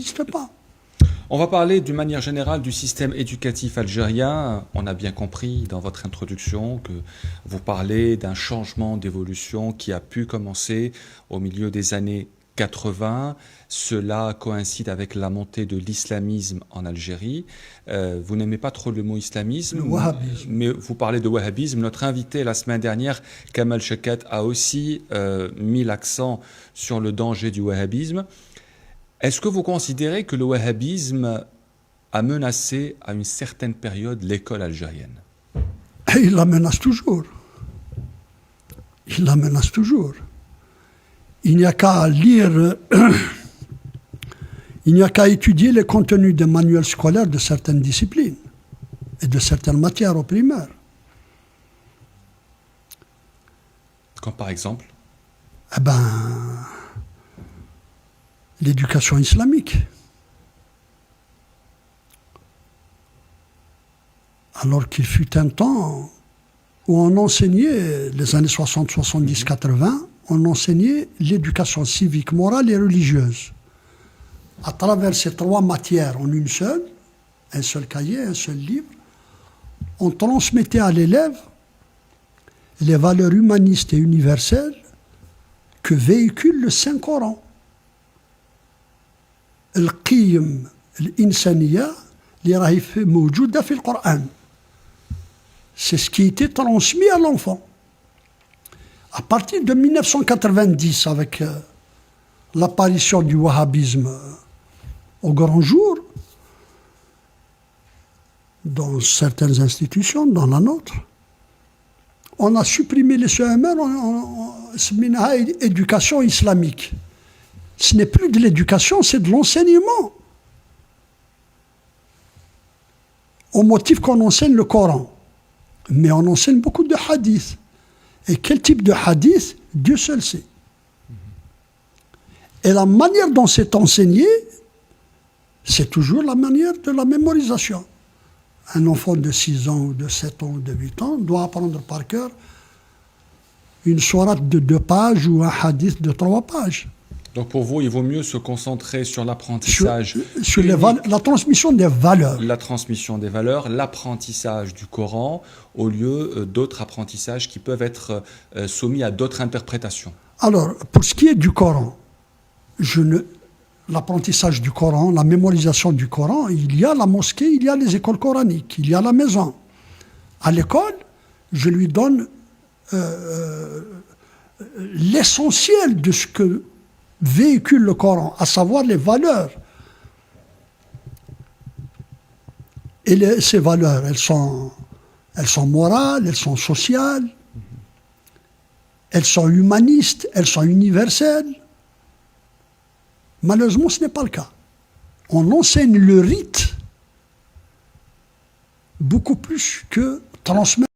n'existe pas. On va parler d'une manière générale du système éducatif algérien. On a bien compris dans votre introduction que vous parlez d'un changement d'évolution qui a pu commencer au milieu des années 80. Cela coïncide avec la montée de l'islamisme en Algérie. Vous n'aimez pas trop le mot islamisme, Le wahhabisme. mais vous parlez de wahhabisme. Notre invité la semaine dernière, Kamal Chekhat, a aussi mis l'accent sur le danger du wahhabisme. Est-ce que vous considérez que le wahhabisme a menacé à une certaine période l'école algérienne? Et il la menace toujours. Il la menace toujours. Il n'y a qu'à lire, il n'y a qu'à étudier les contenus des manuels scolaires de certaines disciplines et de certaines matières au primaire. Comme par exemple? Eh ben, l'éducation islamique. Alors qu'il fut un temps où on enseignait, les années 60, 70, 80, on enseignait l'éducation civique, morale et religieuse. À travers ces trois matières en une seule, un seul cahier, un seul livre, on transmettait à l'élève les valeurs humanistes et universelles que véhicule le Saint-Coran. القيم الإنسانية اللي راهي موجودة في القرآن. C'est ce qui était transmis à l'enfant. À partir de 1990, avec l'apparition du wahhabisme au grand jour, dans certaines institutions, dans la nôtre, on a supprimé les CMR, on se met à éducation islamique. Ce n'est plus de l'éducation, c'est de l'enseignement. Au motif qu'on enseigne le Coran. Mais on enseigne beaucoup de hadiths. Et quel type de hadith, Dieu seul sait. Et la manière dont c'est enseigné, c'est toujours la manière de la mémorisation. Un enfant de 6 ans, ou de 7 ans, ou de 8 ans doit apprendre par cœur une sourate de 2 pages ou un hadith de 3 pages. Donc pour vous, il vaut mieux se concentrer sur l'apprentissage, sur la transmission des valeurs. La transmission des valeurs, l'apprentissage du Coran, au lieu d'autres apprentissages qui peuvent être soumis à d'autres interprétations. Alors, pour ce qui est du Coran, l'apprentissage du Coran, la mémorisation du Coran, il y a la mosquée, il y a les écoles coraniques, il y a la maison. À l'école, je lui donne l'essentiel de ce que véhicule le Coran, à savoir les valeurs. Et ces valeurs, elles sont morales, elles sont sociales, elles sont humanistes, elles sont universelles. Malheureusement, ce n'est pas le cas. On enseigne le rite beaucoup plus que transmettre.